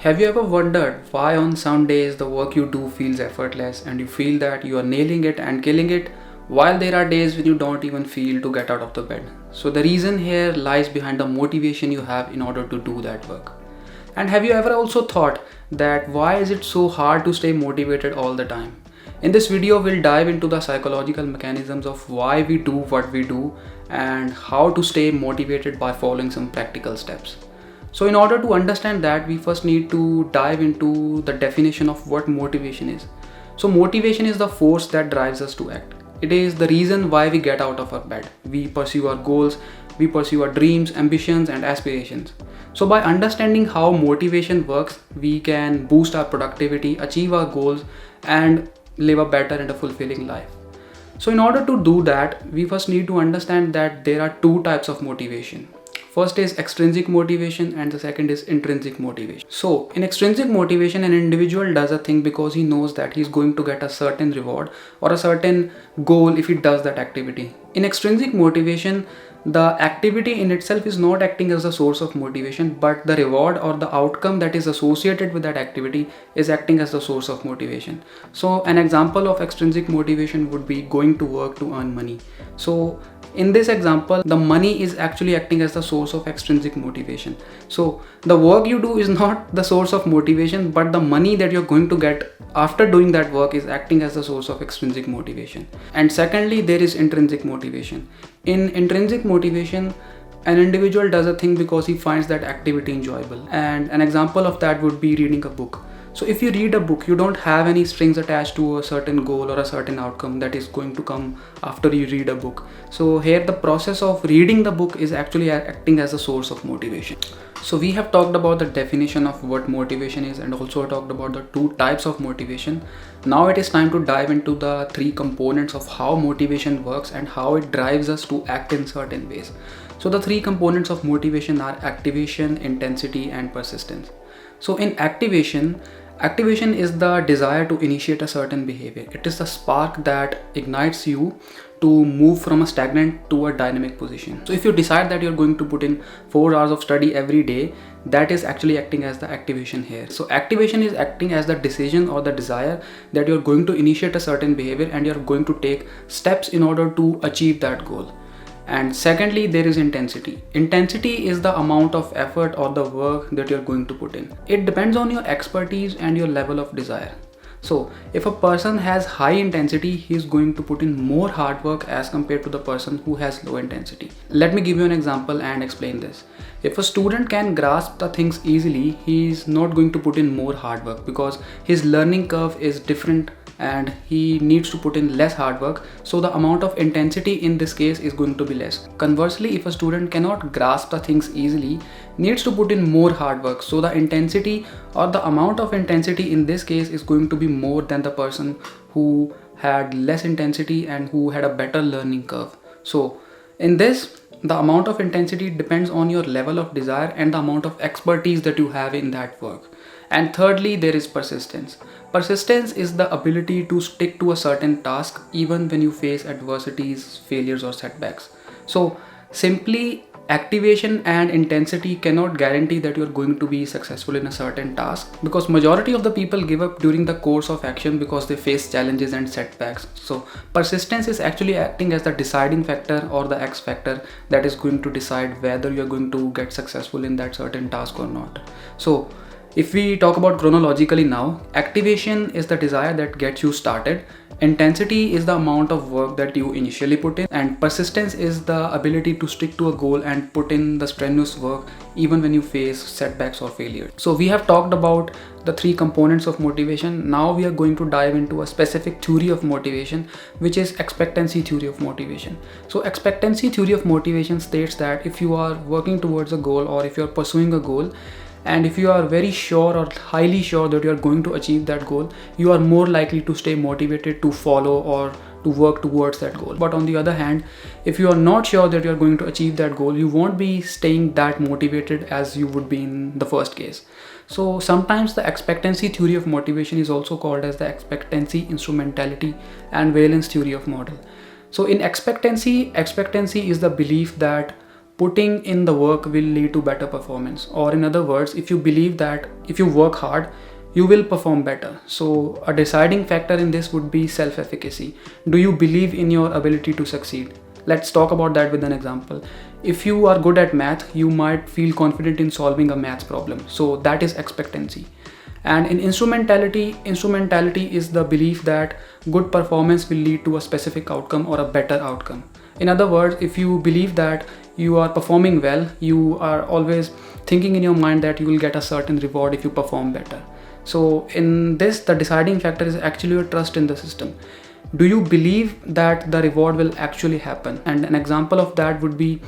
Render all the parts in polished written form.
Have you ever wondered why on some days the work you do feels effortless and you feel that you are nailing it and killing it, while there are days when you don't even feel to get out of the bed? So the reason here lies behind the motivation you have in order to do that work. And have you ever also thought that why is it so hard to stay motivated all the time? In this video, we'll dive into the psychological mechanisms of why we do what we do and how to stay motivated by following some practical steps. So in order to understand that, we first need to dive into the definition of what motivation is. So motivation is the force that drives us to act. It is the reason why we get out of our bed. We pursue our goals, we pursue our dreams, ambitions, and aspirations. So by understanding how motivation works, we can boost our productivity, achieve our goals, and live a better and a fulfilling life. So in order to do that, we first need to understand that there are two types of motivation. First is extrinsic motivation and the second is intrinsic motivation. So in extrinsic motivation, an individual does a thing because he knows that he's going to get a certain reward or a certain goal if he does that activity. In extrinsic motivation, the activity in itself is not acting as a source of motivation, but the reward or the outcome that is associated with that activity is acting as the source of motivation. So an example of extrinsic motivation would be going to work to earn money. So in this example, the money is actually acting as the source of extrinsic motivation. So the work you do is not the source of motivation, but the money that you're going to get after doing that work is acting as the source of extrinsic motivation. And secondly, there is intrinsic motivation. In intrinsic motivation, an individual does a thing because he finds that activity enjoyable. And an example of that would be reading a book. So if you read a book, you don't have any strings attached to a certain goal or a certain outcome that is going to come after you read a book. So here the process of reading the book is actually acting as a source of motivation. So we have talked about the definition of what motivation is and also talked about the two types of motivation. Now it is time to dive into the three components of how motivation works and how it drives us to act in certain ways. So the three components of motivation are activation, intensity, and persistence. So in activation is the desire to initiate a certain behavior. It is the spark that ignites you to move from a stagnant to a dynamic position. So if you decide that you're going to put in 4 hours of study every day, that is actually acting as the activation here. So activation is acting as the decision or the desire that you're going to initiate a certain behavior and you're going to take steps in order to achieve that goal. And secondly, there is intensity. Intensity is the amount of effort or the work that you're going to put in. It depends on your expertise and your level of desire. So if a person has high intensity, he's going to put in more hard work as compared to the person who has low intensity. Let me give you an example and explain this. If a student can grasp the things easily, he's not going to put in more hard work because his learning curve is different and he needs to put in less hard work, so the amount of intensity in this case is going to be less. Conversely, if a student cannot grasp the things easily, needs to put in more hard work, so the intensity or the amount of intensity in this case is going to be more than the person who had less intensity and who had a better learning curve. So in this, the amount of intensity depends on your level of desire and the amount of expertise that you have in that work. And thirdly, there is persistence. Persistence is the ability to stick to a certain task even when you face adversities, failures, or setbacks. So simply activation and intensity cannot guarantee that you're going to be successful in a certain task, because majority of the people give up during the course of action because they face challenges and setbacks. So persistence is actually acting as the deciding factor or the X factor that is going to decide whether you're going to get successful in that certain task or not. So if we talk about chronologically now, activation is the desire that gets you started, intensity is the amount of work that you initially put in, and persistence is the ability to stick to a goal and put in the strenuous work even when you face setbacks or failures. So we have talked about the three components of motivation. Now we are going to dive into a specific theory of motivation, which is expectancy theory of motivation. So expectancy theory of motivation states that if you are working towards a goal or if you're pursuing a goal, and if you are very sure or highly sure that you are going to achieve that goal, you are more likely to stay motivated to follow or to work towards that goal. But on the other hand, if you are not sure that you are going to achieve that goal, you won't be staying that motivated as you would be in the first case. So sometimes the expectancy theory of motivation is also called as the expectancy, instrumentality, and valence theory of model. So in expectancy is the belief that putting in the work will lead to better performance. Or in other words, if you believe that if you work hard, you will perform better. So a deciding factor in this would be self-efficacy. Do you believe in your ability to succeed? Let's talk about that with an example. If you are good at math, you might feel confident in solving a math problem. So that is expectancy. And in instrumentality is the belief that good performance will lead to a specific outcome or a better outcome. In other words, if you believe that you are performing well, you are always thinking in your mind that you will get a certain reward if you perform better. So in this, the deciding factor is actually your trust in the system. Do you believe that the reward will actually happen? And an example of that would be,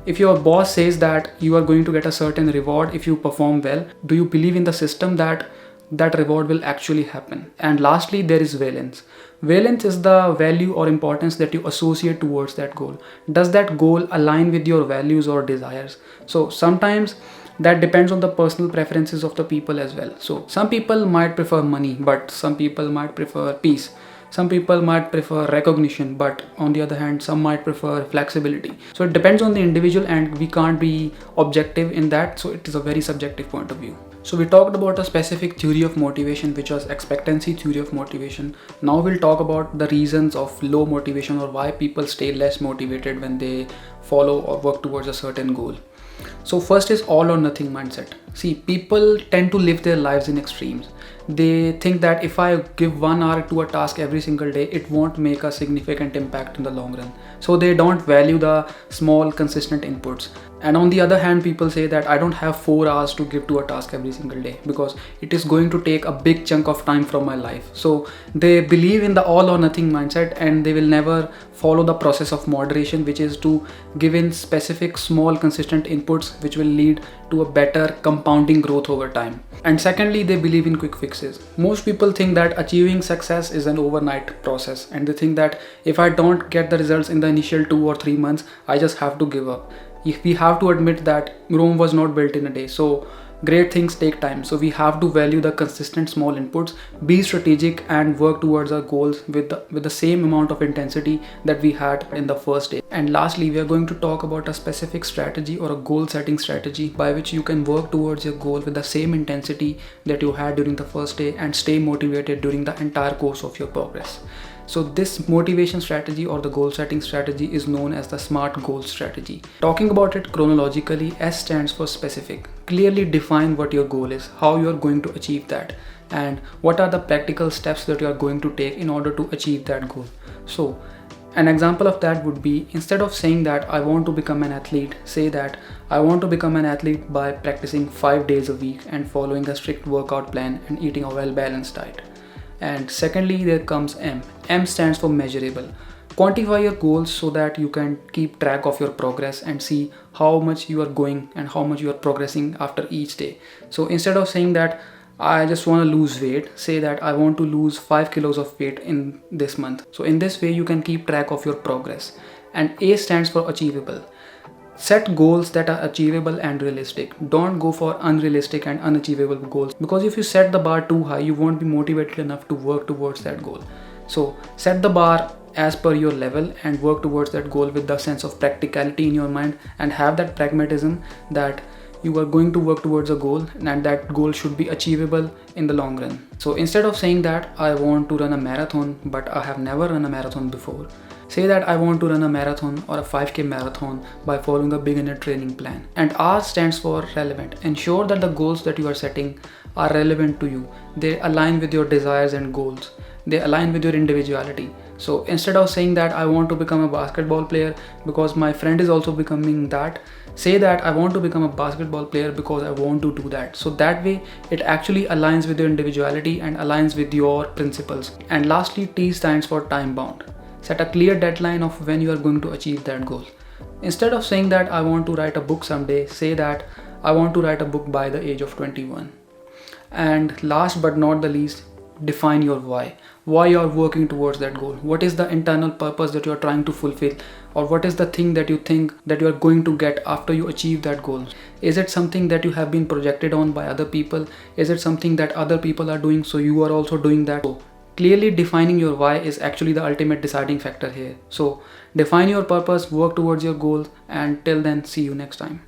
if your boss says that you are going to get a certain reward if you perform well, do you believe in the system that that reward will actually happen? And lastly, there is valence. Valence is the value or importance that you associate towards that goal. Does that goal align with your values or desires? So sometimes that depends on the personal preferences of the people as well. So some people might prefer money, but some people might prefer peace. Some people might prefer recognition, but on the other hand, some might prefer flexibility. So it depends on the individual, and we can't be objective in that. So it is a very subjective point of view. So we talked about a specific theory of motivation, which was expectancy theory of motivation. Now we'll talk about the reasons of low motivation, or why people stay less motivated when they follow or work towards a certain goal. So first is all or nothing mindset. See, people tend to live their lives in extremes. They think that if I give 1 hour to a task every single day, it won't make a significant impact in the long run. So they don't value the small consistent inputs. And on the other hand, people say that I don't have 4 hours to give to a task every single day because it is going to take a big chunk of time from my life. So they believe in the all or nothing mindset, and they will never follow the process of moderation, which is to give in specific small consistent inputs which will lead to a better compounding growth over time. And secondly, they believe in quick fixes. Most people think that achieving success is an overnight process, and they think that if I don't get the results in the initial 2 or 3 months, I just have to give up. If we have to admit that Rome was not built in a day, so great things take time. So we have to value the consistent small inputs, be strategic, and work towards our goals with the same amount of intensity that we had in the first day. And lastly, we are going to talk about a specific strategy or a goal setting strategy by which you can work towards your goal with the same intensity that you had during the first day and stay motivated during the entire course of your progress. So this motivation strategy or the goal setting strategy is known as the SMART goal strategy. Talking about it chronologically, S stands for specific. Clearly define what your goal is, how you are going to achieve that, and what are the practical steps that you are going to take in order to achieve that goal. So an example of that would be, instead of saying that I want to become an athlete, say that I want to become an athlete by practicing 5 days a week and following a strict workout plan and eating a well-balanced diet. And secondly, there comes M. M stands for measurable. Quantify your goals so that you can keep track of your progress and see how much you are going and how much you are progressing after each day. So instead of saying that I just want to lose weight, say that I want to lose 5 kilos of weight in this month. So in this way, you can keep track of your progress. And A stands for achievable. Set goals that are achievable and realistic. Don't go for unrealistic and unachievable goals, because if you set the bar too high, you won't be motivated enough to work towards that goal. So set the bar as per your level and work towards that goal with the sense of practicality in your mind, and have that pragmatism that you are going to work towards a goal and that goal should be achievable in the long run. So instead of saying that I want to run a marathon but I have never run a marathon before, say that I want to run a marathon or a 5K marathon by following a beginner training plan. And R stands for relevant. Ensure that the goals that you are setting are relevant to you. They align with your desires and goals. They align with your individuality. So instead of saying that I want to become a basketball player because my friend is also becoming that, say that I want to become a basketball player because I want to do that. So that way it actually aligns with your individuality and aligns with your principles. And lastly, T stands for time bound. Set a clear deadline of when you are going to achieve that goal. Instead of saying that I want to write a book someday, say that I want to write a book by the age of 21. And last but not the least, define your why. Why you are working towards that goal. What is the internal purpose that you are trying to fulfill, or what is the thing that you think that you are going to get after you achieve that goal? Is it something that you have been projected on by other people? Is it something that other people are doing so you are also doing that? So clearly defining your why is actually the ultimate deciding factor here. So define your purpose, work towards your goals, and till then, see you next time.